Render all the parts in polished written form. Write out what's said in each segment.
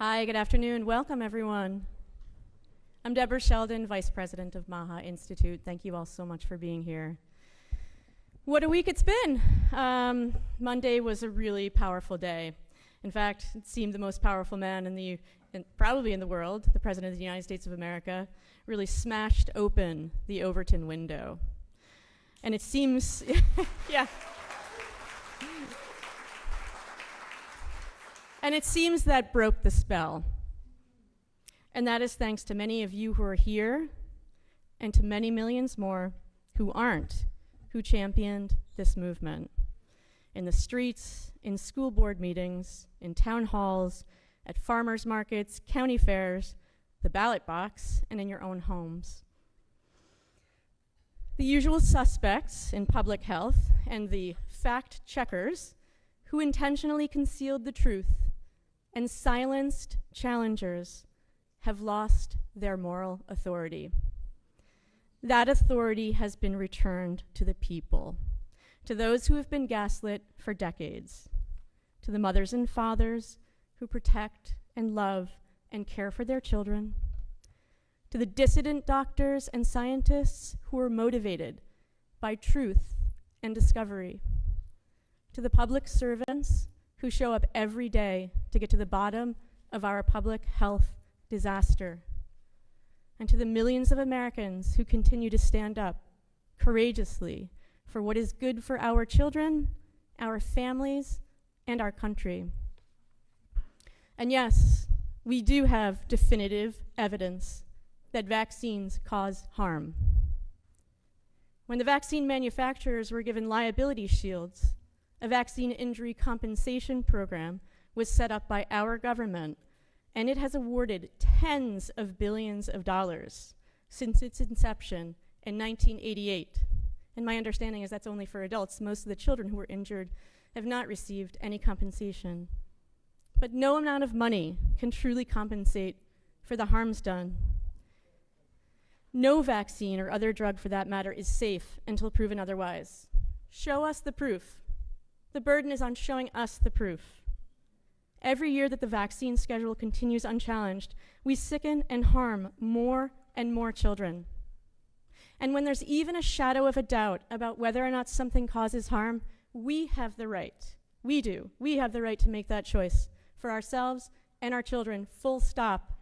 Hi, good afternoon. Welcome, everyone. I'm Debra Sheldon, Vice President of MAHA Institute. Thank you all so much for being here. What a week it's been. Monday was a really powerful day. In fact, it seemed the most powerful man probably in the world, the President of the United States of America, really smashed open the Overton window. And it seems, yeah. And it seems that broke the spell. And that is thanks to many of you who are here and to many millions more who aren't, who championed this movement. In the streets, in school board meetings, in town halls, at farmers markets, county fairs, the ballot box, and in your own homes. The usual suspects in public health and the fact checkers who intentionally concealed the truth and silenced challengers have lost their moral authority. That authority has been returned to the people, to those who have been gaslit for decades, to the mothers and fathers who protect and love and care for their children, to the dissident doctors and scientists who are motivated by truth and discovery, to the public servants who show up every day to get to the bottom of our public health disaster, and to the millions of Americans who continue to stand up courageously for what is good for our children, our families, and our country. And yes, we do have definitive evidence that vaccines cause harm. When the vaccine manufacturers were given liability shields, a vaccine injury compensation program was set up by our government, and it has awarded tens of billions of dollars since its inception in 1988. And my understanding is that's only for adults. Most of the children who were injured have not received any compensation. But no amount of money can truly compensate for the harms done. No vaccine or other drug for that matter is safe until proven otherwise. Show us the proof. The burden is on showing us the proof. Every year that the vaccine schedule continues unchallenged, we sicken and harm more and more children. And when there's even a shadow of a doubt about whether or not something causes harm, we have the right. We do. We have the right to make that choice for ourselves and our children, full stop.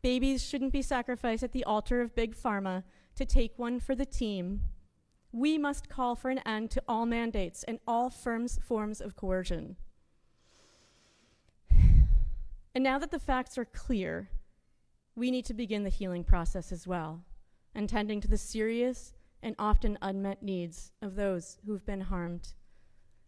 Babies shouldn't be sacrificed at the altar of Big Pharma to take one for the team. We must call for an end to all mandates and all forms of coercion. And now that the facts are clear, we need to begin the healing process as well, and tending to the serious and often unmet needs of those who've been harmed.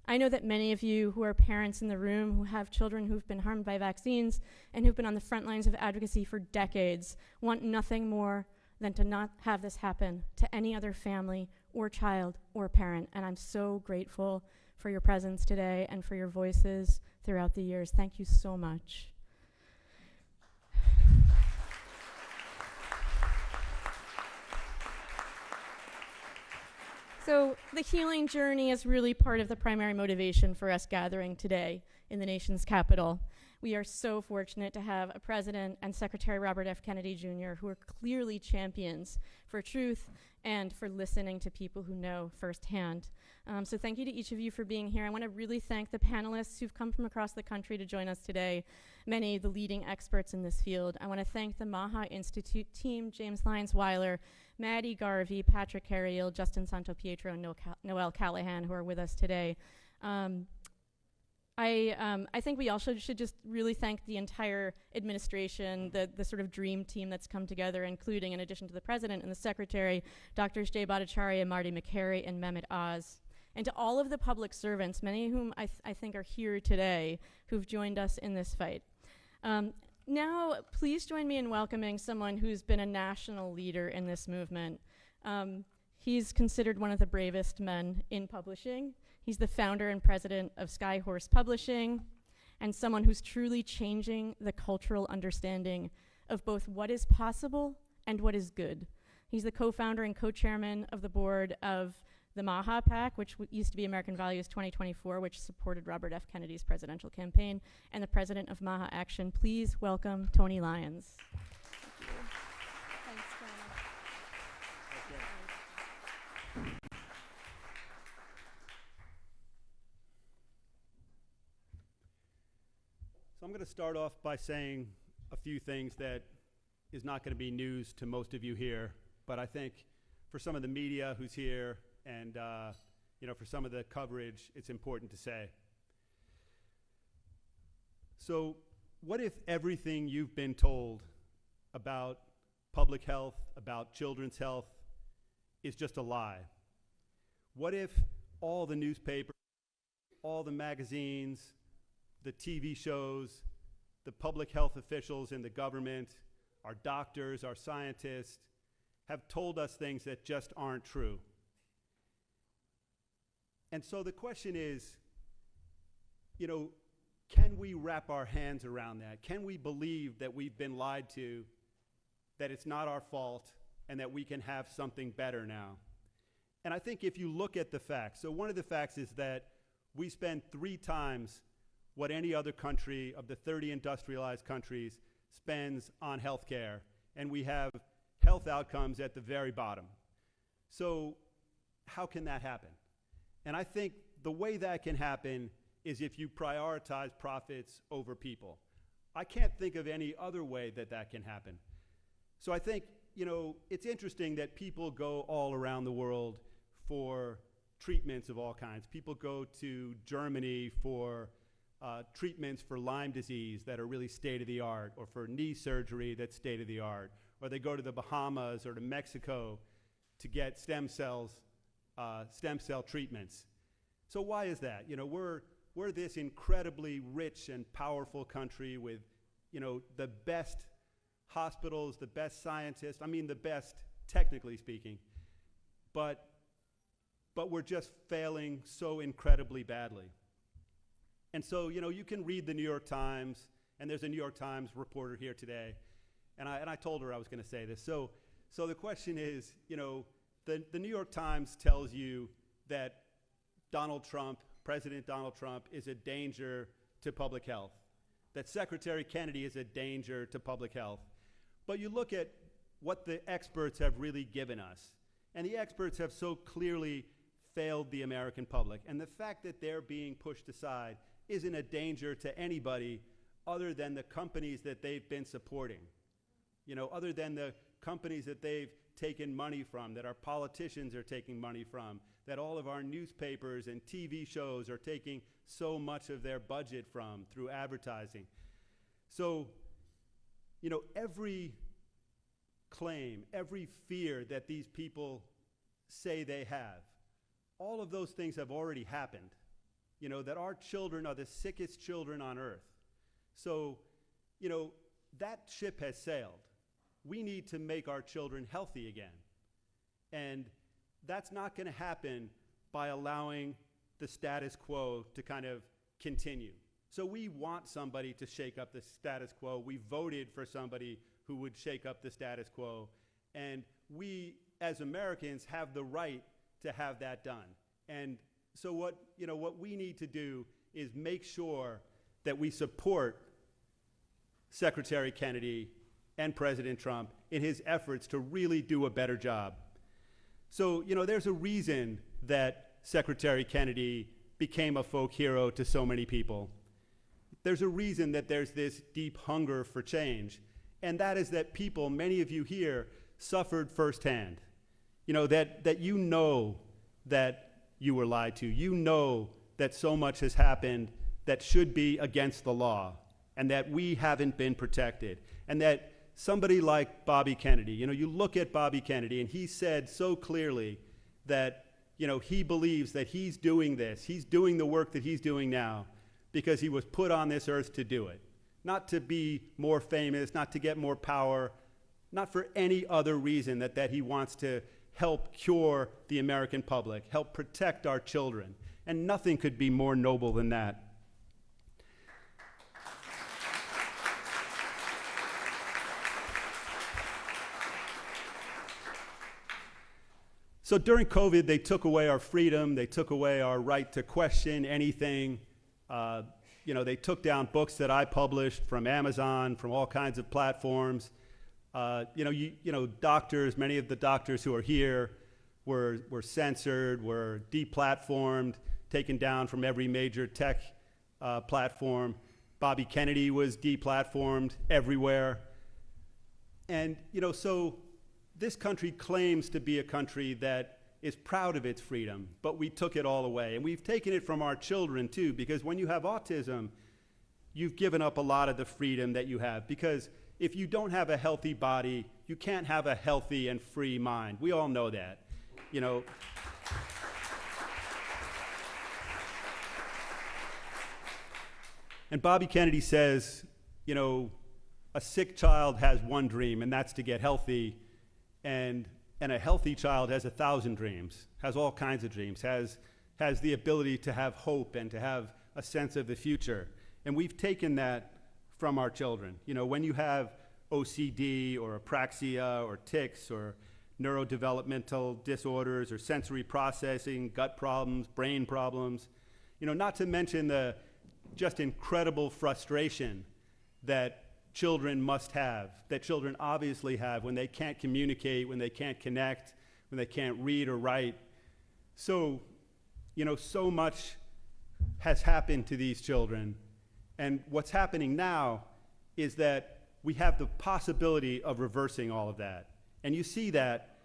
I know that many of you who are parents in the room who have children who've been harmed by vaccines and who've been on the front lines of advocacy for decades want nothing more than to not have this happen to any other family or child or parent. And I'm so grateful for your presence today and for your voices throughout the years. Thank you so much. So the healing journey is really part of the primary motivation for us gathering today in the nation's capital. We are so fortunate to have a President and Secretary Robert F. Kennedy Jr. who are clearly champions for truth and for listening to people who know firsthand. So thank you to each of you for being here. I want to really thank the panelists who've come from across the country to join us today, many of the leading experts in this field. I want to thank the MAHA Institute team, James Lyons Weiler, Maddie Garvey, Patrick Carriel, Justin Santopietro, and Noel Callahan, who are with us today. I think we also should just really thank the entire administration, the sort of dream team that's come together, including, in addition to the President and the Secretary, Drs. Jay Bhattacharya, Marty McCary, and Mehmet Oz. And to all of the public servants, many of whom I think are here today, who've joined us in this fight. Now, please join me in welcoming someone who's been a national leader in this movement. He's considered one of the bravest men in publishing. He's the founder and president of Skyhorse Publishing, and someone who's truly changing the cultural understanding of both what is possible and what is good. He's the co-founder and co-chairman of the board of the MAHA PAC, which used to be American Values 2024, which supported Robert F. Kennedy's presidential campaign, and the president of MAHA Action. Please welcome Tony Lyons. Thank you. Thanks, Tony. So I'm going to start off by saying a few things that is not going to be news to most of you here, but I think for some of the media who's here and for some of the coverage, it's important to say. So what if everything you've been told about public health, about children's health, is just a lie? What if all the newspapers, all the magazines, the TV shows, the public health officials in the government, our doctors, our scientists, have told us things that just aren't true? And so the question is, can we wrap our hands around that? Can we believe that we've been lied to, that it's not our fault, and that we can have something better now? And I think if you look at the facts, so one of the facts is that we spend 3 times what any other country of the 30 industrialized countries spends on healthcare, and we have health outcomes at the very bottom. So how can that happen? And I think the way that can happen is if you prioritize profits over people. I can't think of any other way that that can happen. So I think, it's interesting that people go all around the world for treatments of all kinds. People go to Germany for treatments for Lyme disease that are really state-of-the-art, or for knee surgery that's state-of-the-art, or they go to the Bahamas or to Mexico to get stem cell treatments. So why is that? We're this incredibly rich and powerful country with, the best hospitals, the best scientists, the best technically speaking, but we're just failing so incredibly badly. And so, you can read the New York Times, and there's a New York Times reporter here today, and I told her I was going to say this. So the question is, the New York Times tells you that President Donald Trump is a danger to public health, that Secretary Kennedy is a danger to public health. But you look at what the experts have really given us, and the experts have so clearly failed the American public. And the fact that they're being pushed aside isn't a danger to anybody other than the companies that they've been supporting, other than the companies that they've taken money from, that our politicians are taking money from, that all of our newspapers and TV shows are taking so much of their budget from through advertising. So, every claim, every fear that these people say they have, all of those things have already happened. That our children are the sickest children on earth. So, that ship has sailed. We need to make our children healthy again. And that's not going to happen by allowing the status quo to kind of continue. So we want somebody to shake up the status quo. We voted for somebody who would shake up the status quo. And we, as Americans, have the right to have that done. And so what we need to do is make sure that we support Secretary Kennedy and President Trump in his efforts to really do a better job. So, there's a reason that Secretary Kennedy became a folk hero to so many people. There's a reason that there's this deep hunger for change, and that is that people, many of you here, suffered firsthand. That that you were lied to. That so much has happened that should be against the law, and that we haven't been protected, and that somebody like Bobby Kennedy, you look at Bobby Kennedy, and he said so clearly that, he believes that he's doing this, he's doing the work that he's doing now because he was put on this earth to do it, not to be more famous, not to get more power, not for any other reason that he wants to help cure the American public, help protect our children. And nothing could be more noble than that. So during COVID, they took away our freedom. They took away our right to question anything. They took down books that I published from Amazon, from all kinds of platforms. Doctors, many of the doctors who are here were censored, were deplatformed, taken down from every major tech platform. Bobby Kennedy was deplatformed everywhere. And, so this country claims to be a country that is proud of its freedom, but we took it all away. And we've taken it from our children, too, because when you have autism, you've given up a lot of the freedom that you have. Because if you don't have a healthy body, you can't have a healthy and free mind. We all know that, And Bobby Kennedy says, a sick child has one dream, and that's to get healthy. And a healthy child has 1,000 dreams, has all kinds of dreams, has the ability to have hope and to have a sense of the future. And we've taken that from our children. When you have OCD or apraxia or tics or neurodevelopmental disorders or sensory processing, gut problems, brain problems, not to mention the just incredible frustration that children must have, that children obviously have when they can't communicate, when they can't connect, when they can't read or write. So, so much has happened to these children. And what's happening now is that we have the possibility of reversing all of that. And you see that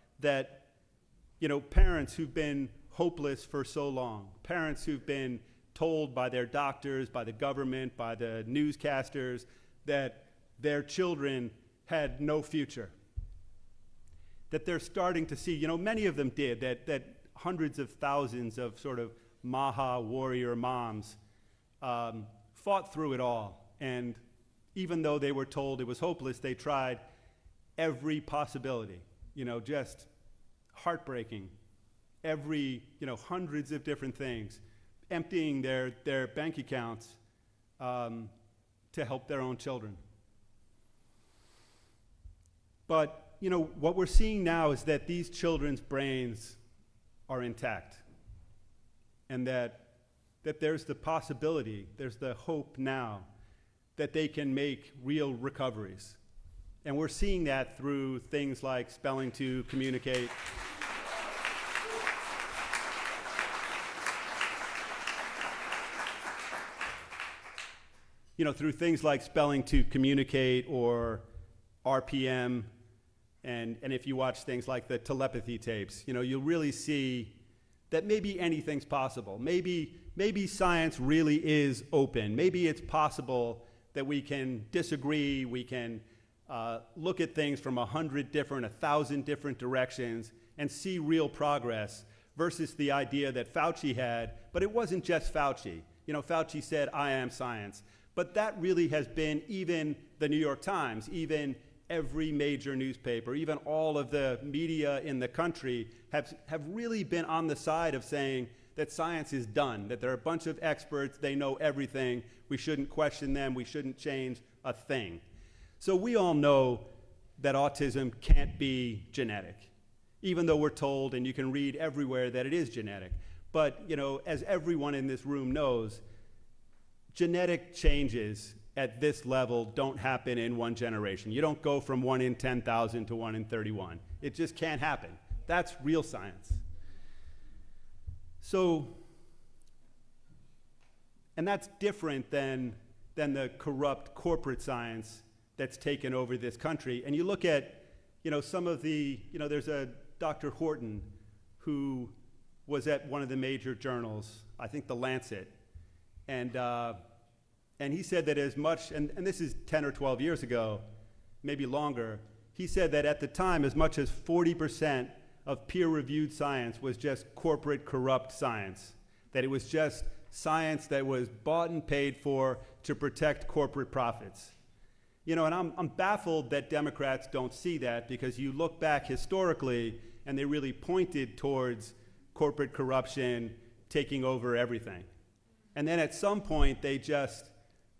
parents who've been hopeless for so long, parents who've been told by their doctors, by the government, by the newscasters, that their children had no future. That they're starting to see, many of them did, that hundreds of thousands of sort of MAHA warrior moms fought through it all. And even though they were told it was hopeless, they tried every possibility, just heartbreaking, hundreds of different things, emptying their bank accounts to help their own children. But, what we're seeing now is that these children's brains are intact, and that there's the possibility, there's the hope now that they can make real recoveries. And we're seeing that through things like Spelling to Communicate. Through things like Spelling to Communicate or RPM, and if you watch things like the telepathy tapes, you'll really see that maybe anything's possible. Maybe science really is open. Maybe it's possible that we can disagree, we can look at things from 1,000 different directions and see real progress versus the idea that Fauci had, but it wasn't just Fauci. Fauci said, "I am science." But that really has been even the New York Times, even every major newspaper, even all of the media in the country have really been on the side of saying that science is done, that there are a bunch of experts, they know everything, we shouldn't question them, we shouldn't change a thing. So we all know that autism can't be genetic, even though we're told, and you can read everywhere, that it is genetic. But, as everyone in this room knows, genetic changes at this level don't happen in one generation. You don't go from 1 in 10,000 to 1 in 31. It just can't happen. That's real science. So, and that's different than the corrupt corporate science that's taken over this country. And you look at, some of the, there's a Dr. Horton who was at one of the major journals, I think The Lancet, and he said that as much, and this is 10 or 12 years ago, maybe longer, he said that at the time as much as 40% of peer-reviewed science was just corporate corrupt science, that it was just science that was bought and paid for to protect corporate profits. And I'm baffled that Democrats don't see that, because you look back historically and they really pointed towards corporate corruption taking over everything. And then at some point they just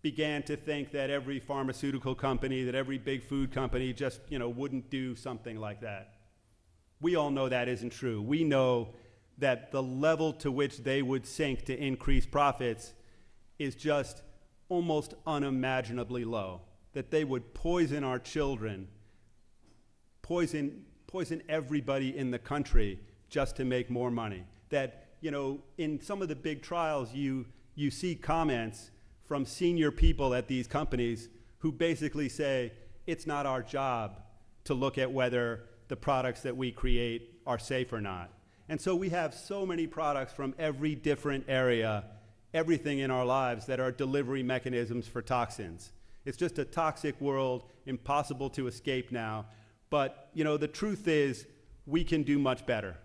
began to think that every pharmaceutical company, that every big food company just, wouldn't do something like that. We all know that isn't true. We know that the level to which they would sink to increase profits is just almost unimaginably low, that they would poison our children, poison everybody in the country just to make more money. That, you know, in some of the big trials, you see comments from senior people at these companies who basically say, it's not our job to look at whether the products that we create are safe or not. And so we have so many products from every different area, everything in our lives that are delivery mechanisms for toxins. It's just a toxic world, impossible to escape now. But, you know, the truth is, we can do much better.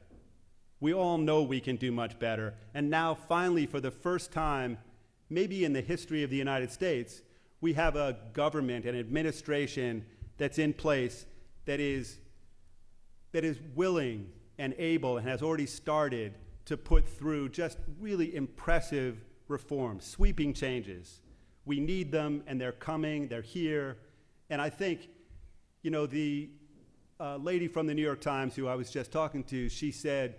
We all know we can do much better. And now, finally, for the first time, maybe in the history of the United States, we have a government, an administration that's in place that is willing and able and has already started to put through just really impressive reforms, sweeping changes. We need them, and they're coming, they're here. And I think, you know, the lady from the New York Times who I was just talking to, she said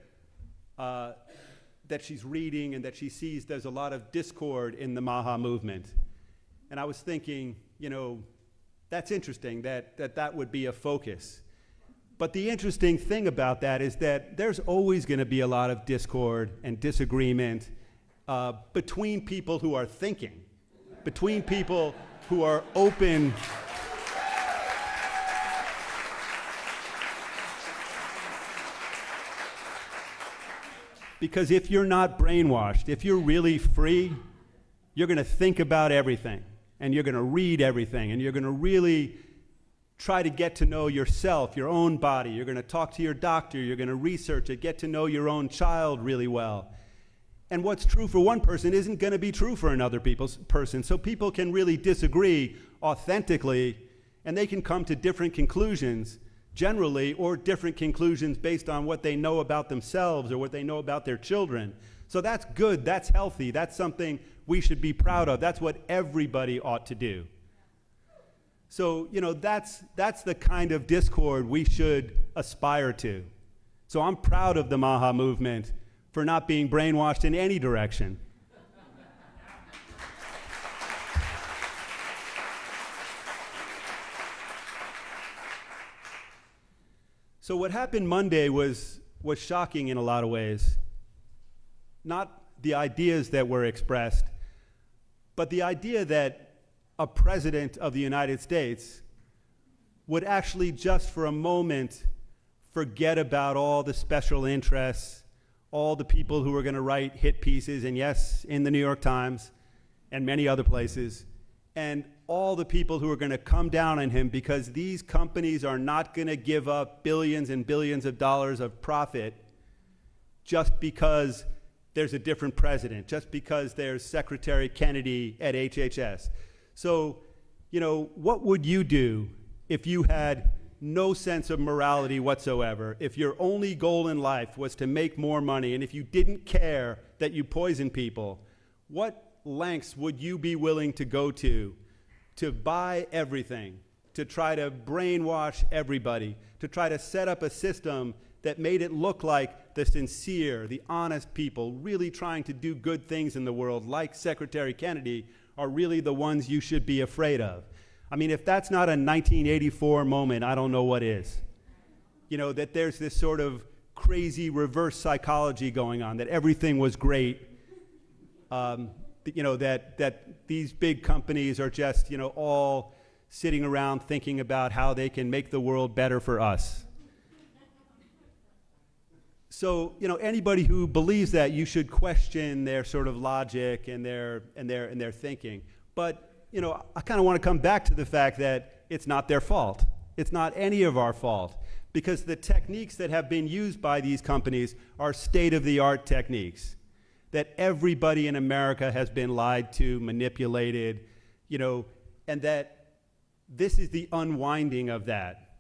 that she's reading and that she sees there's a lot of discord in the MAHA movement. And I was thinking, you know, that's interesting that would be a focus. But the interesting thing about that is that there's always going to be a lot of discord and disagreement between people who are thinking, between people who are open. Because if you're not brainwashed, if you're really free, you're going to think about everything, and you're going to read everything, and you're going to really try to get to know yourself, your own body. You're going to talk to your doctor. You're going to research it, get to know your own child really well. And what's true for one person isn't going to be true for another person. So people can really disagree authentically, and they can come to different conclusions generally, or different conclusions based on what they know about themselves or what they know about their children. So that's good. That's healthy. That's something we should be proud of. That's what everybody ought to do. So, you know, that's the kind of discord we should aspire to. So I'm proud of the MAHA movement for not being brainwashed in any direction. So what happened Monday was shocking in a lot of ways. Not the ideas that were expressed, but the idea that a president of the United States would actually just for a moment forget about all the special interests, all the people who are going to write hit pieces, and yes, in the New York Times and many other places, and all the people who are going to come down on him because these companies are not going to give up billions and billions of dollars of profit just because there's a different president, just because there's Secretary Kennedy at HHS. So, you know, what would you do if you had no sense of morality whatsoever, if your only goal in life was to make more money, and if you didn't care that you poison people? What lengths would you be willing to go to buy everything, to try to brainwash everybody, to try to set up a system that made it look like the sincere, the honest people really trying to do good things in the world, like Secretary Kennedy, are really the ones you should be afraid of? I mean, if that's not a 1984 moment, I don't know what is. You know, that there's this sort of crazy reverse psychology going on, that everything was great, you know, that these big companies are just, you know, all sitting around thinking about how they can make the world better for us. So, you know, anybody who believes that, you should question their sort of logic and their thinking. But, you know, I kind of want to come back to the fact that it's not their fault. It's not any of our fault, because the techniques that have been used by these companies are state-of-the-art techniques that everybody in America has been lied to, manipulated, you know, and that this is the unwinding of that.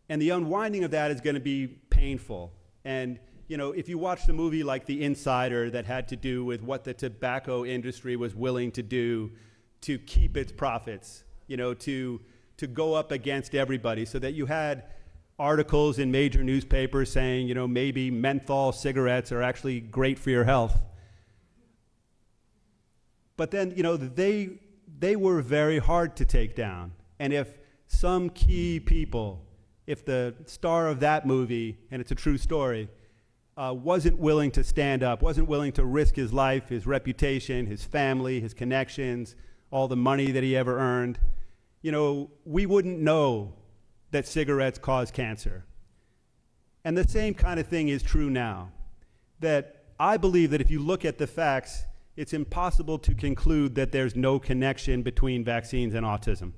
And the unwinding of that is going to be painful. And, you know, if you watch the movie like The Insider that had to do with what the tobacco industry was willing to do to keep its profits, you know, to go up against everybody, so that you had articles in major newspapers saying, you know, maybe menthol cigarettes are actually great for your health. But then, you know, they were very hard to take down. And if some key people, if the star of that movie, and it's a true story, wasn't willing to stand up, wasn't willing to risk his life, his reputation, his family, his connections, all the money that he ever earned, you know, we wouldn't know that cigarettes cause cancer. And the same kind of thing is true now. That I believe that if you look at the facts, it's impossible to conclude that there's no connection between vaccines and autism.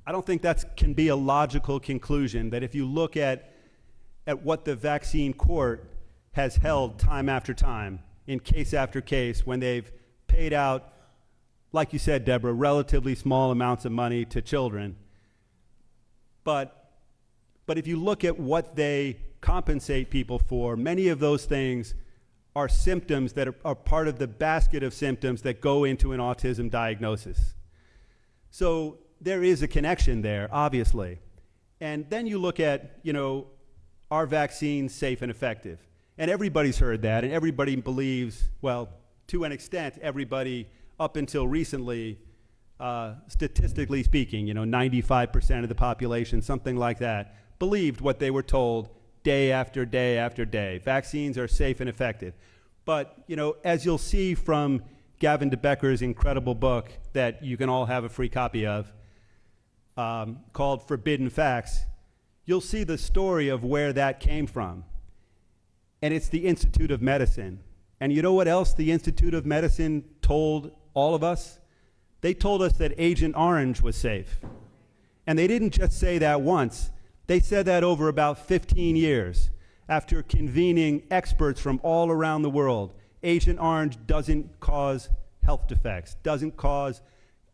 I don't think that can be a logical conclusion, that if you look at what the vaccine court has held time after time, in case after case, when they've paid out, like you said, Deborah, relatively small amounts of money to children. But if you look at what they compensate people for, many of those things are symptoms that are part of the basket of symptoms that go into an autism diagnosis. So there is a connection there, obviously. And then you look at, you know, are vaccines safe and effective? And everybody's heard that, and everybody believes, well, to an extent, everybody up until recently, statistically speaking, you know, 95% of the population, something like that, believed what they were told day after day after day. Vaccines are safe and effective. But, you know, as you'll see from Gavin DeBecker's incredible book that you can all have a free copy of, called Forbidden Facts, you'll see the story of where that came from. And it's the Institute of Medicine. And you know what else the Institute of Medicine told all of us? They told us that Agent Orange was safe. And they didn't just say that once. They said that over about 15 years, after convening experts from all around the world. Agent Orange doesn't cause health defects, doesn't cause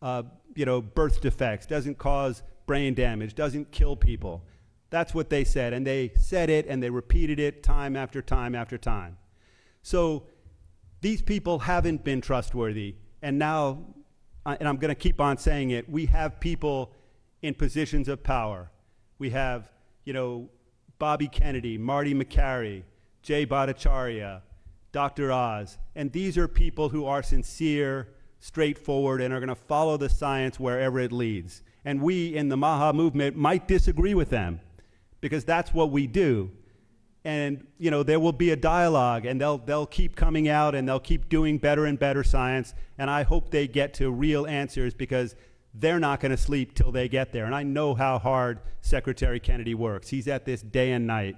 birth defects, doesn't cause brain damage, doesn't kill people. That's what they said, and they said it and they repeated it time after time after time. So these people haven't been trustworthy, and now, and I'm going to keep on saying it, we have people in positions of power. We have, you know, Bobby Kennedy, Marty McCary, Jay Bhattacharya, Dr. Oz, and these are people who are sincere, straightforward, and are going to follow the science wherever it leads. And we in the MAHA movement might disagree with them, because that's what we do. And, you know, there will be a dialogue, and they'll keep coming out, and they'll keep doing better and better science, and I hope they get to real answers, because they're not going to sleep till they get there. And I know how hard Secretary Kennedy works. He's at this day and night.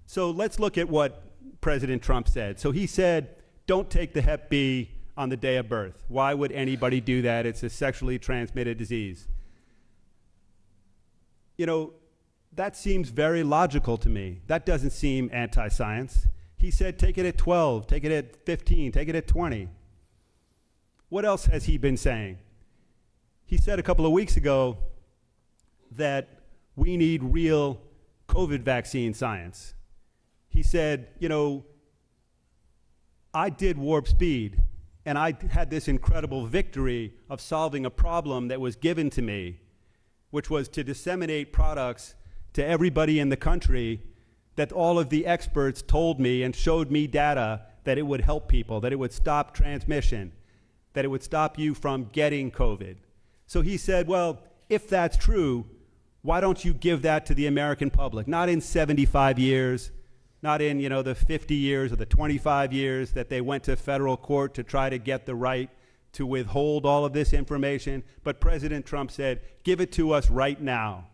So let's look at what President Trump said. So he said, don't take the Hep B on the day of birth. Why would anybody do that? It's a sexually transmitted disease. You know, that seems very logical to me. That doesn't seem anti-science. He said, take it at 12, take it at 15, take it at 20. What else has he been saying? He said a couple of weeks ago that we need real COVID vaccine science. He said, you know, I did warp speed, and I had this incredible victory of solving a problem that was given to me, which was to disseminate products to everybody in the country that all of the experts told me and showed me data that it would help people, that it would stop transmission, that it would stop you from getting COVID. So he said, well, if that's true, why don't you give that to the American public? Not in 75 years, not in, you know, the 50 years or the 25 years that they went to federal court to try to get the right to withhold all of this information. But President Trump said, give it to us right now.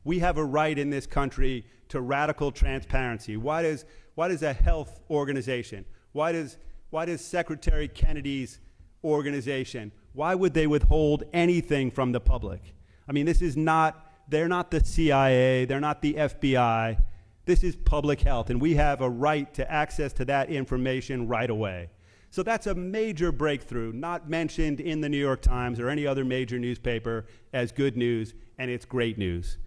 We have a right in this country to radical transparency. Why does a health organization, why does Secretary Kennedy's organization, why would they withhold anything from the public? I mean, they're not the CIA, they're not the FBI. This is public health, and we have a right to access to that information right away. So that's a major breakthrough, not mentioned in the New York Times or any other major newspaper as good news, and it's great news.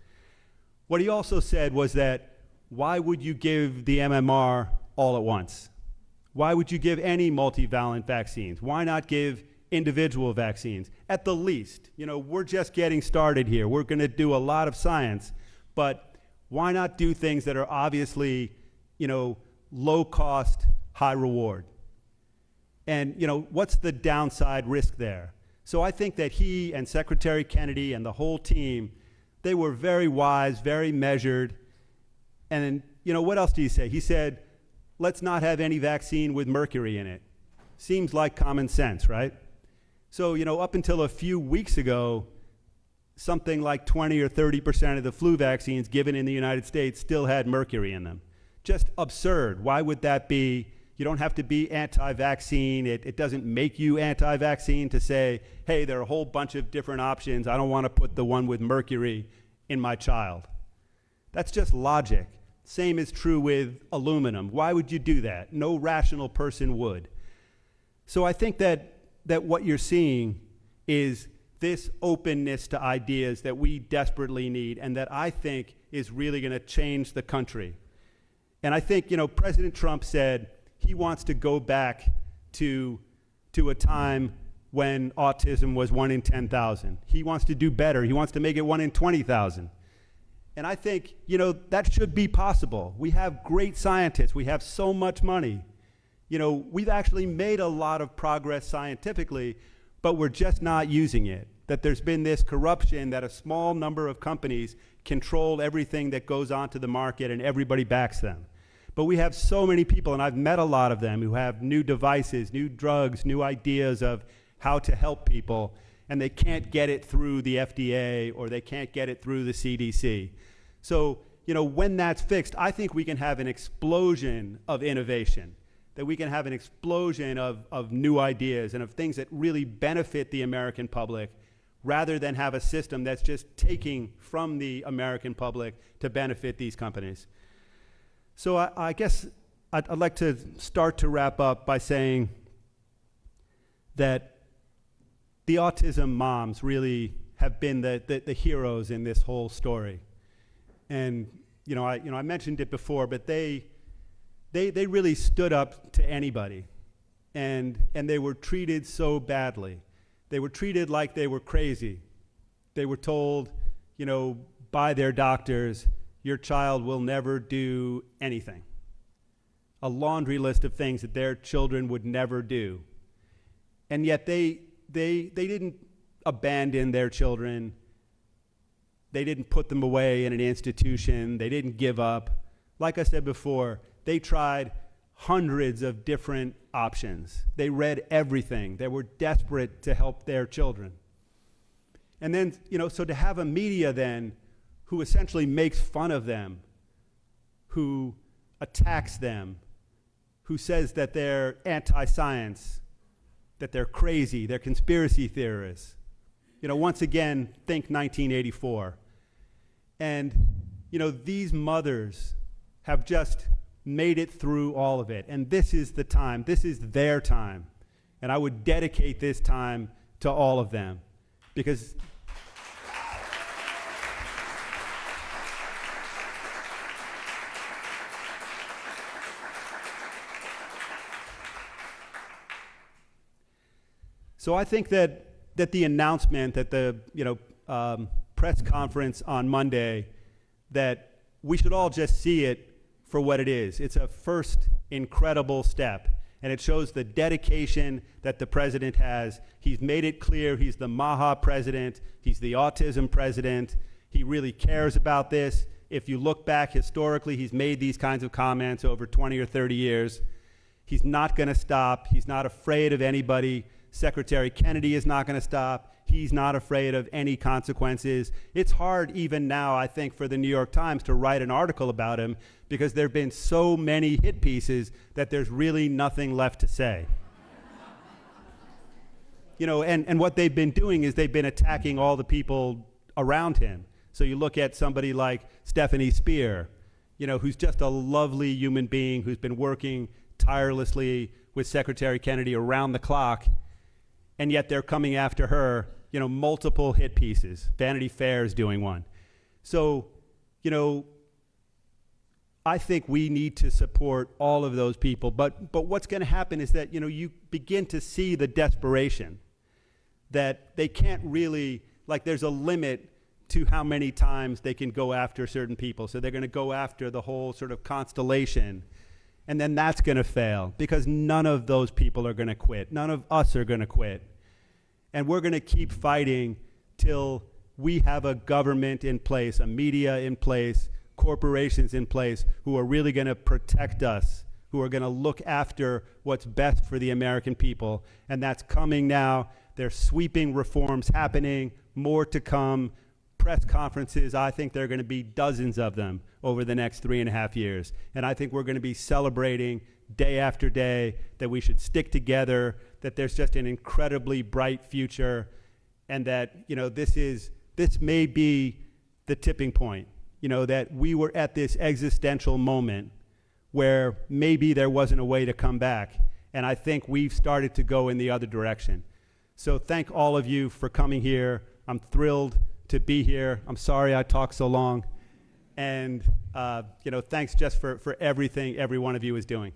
What he also said was that, why would you give the MMR all at once? Why would you give any multivalent vaccines? Why not give individual vaccines? At the least, you know, we're just getting started here. We're going to do a lot of science, but why not do things that are obviously, low cost, high reward? And, what's the downside risk there? So I think that he and Secretary Kennedy and the whole team, they were very wise, very measured. And, what else did he say? He said, let's not have any vaccine with mercury in it. Seems like common sense, right? So, up until a few weeks ago, something like 20 or 30% of the flu vaccines given in the United States still had mercury in them. Just absurd. Why would that be? You don't have to be anti-vaccine. It doesn't make you anti-vaccine to say, hey, there are a whole bunch of different options. I don't want to put the one with mercury in my child. That's just logic. Same is true with aluminum. Why would you do that? No rational person would. So I think that what you're seeing is this openness to ideas that we desperately need and that I think is really going to change the country. And I think, President Trump said he wants to go back to a time when autism was 1 in 10,000. He wants to do better. He wants to make it 1 in 20,000. And I think, that should be possible. We have great scientists. We have so much money. We've actually made a lot of progress scientifically, but we're just not using it. That there's been this corruption that a small number of companies control everything that goes onto the market and everybody backs them. But we have so many people, and I've met a lot of them, who have new devices, new drugs, new ideas of how to help people, and they can't get it through the FDA or they can't get it through the CDC. So, when that's fixed, I think we can have an explosion of innovation, that we can have an explosion of new ideas and of things that really benefit the American public, rather than have a system that's just taking from the American public to benefit these companies. So I guess I'd like to start to wrap up by saying that the autism moms really have been the heroes in this whole story. And I mentioned it before, but they really stood up to anybody, and they were treated so badly. They were treated like they were crazy. They were told, by their doctors, your child will never do anything. A laundry list of things that their children would never do. And yet they didn't abandon their children. They didn't put them away in an institution. They didn't give up. Like I said before, they tried hundreds of different options. They read everything. They were desperate to help their children. And then, so to have a media then who essentially makes fun of them, who attacks them, who says that they're anti-science, that they're crazy, they're conspiracy theorists. Once again, think 1984. And, these mothers have just made it through all of it. And this is the time. This is their time. And I would dedicate this time to all of them. Because so I think that the announcement at the press conference on Monday, that we should all just see it for what it is. It's a first incredible step, and it shows the dedication that the president has. He's made it clear he's the MAHA president, he's the autism president, he really cares about this. If you look back historically, he's made these kinds of comments over 20 or 30 years. He's not going to stop. He's not afraid of anybody. Secretary Kennedy is not going to stop. He's not afraid of any consequences. It's hard even now, I think, for the New York Times to write an article about him because there have been so many hit pieces that there's really nothing left to say. And what they've been doing is they've been attacking all the people around him. So you look at somebody like Stephanie Spear, who's just a lovely human being who's been working tirelessly with Secretary Kennedy around the clock, and yet they're coming after her, multiple hit pieces. Vanity Fair is doing one. So, I think we need to support all of those people. But what's going to happen is that, you begin to see the desperation, that they can't really, there's a limit to how many times they can go after certain people. So they're going to go after the whole sort of constellation. And then that's going to fail because none of those people are going to quit. None of us are going to quit. And we're going to keep fighting till we have a government in place, a media in place, corporations in place who are really going to protect us, who are going to look after what's best for the American people. And that's coming now. There's sweeping reforms happening, more to come. Press conferences, I think there are going to be dozens of them over the next 3.5 years. And I think we're going to be celebrating day after day that we should stick together, that there's just an incredibly bright future, and that, you know, this may be the tipping point, you know, that we were at this existential moment where maybe there wasn't a way to come back. And I think we've started to go in the other direction. So thank all of you for coming here. I'm thrilled to be here. I'm sorry I talked so long. And, you know, thanks just for everything every one of you is doing.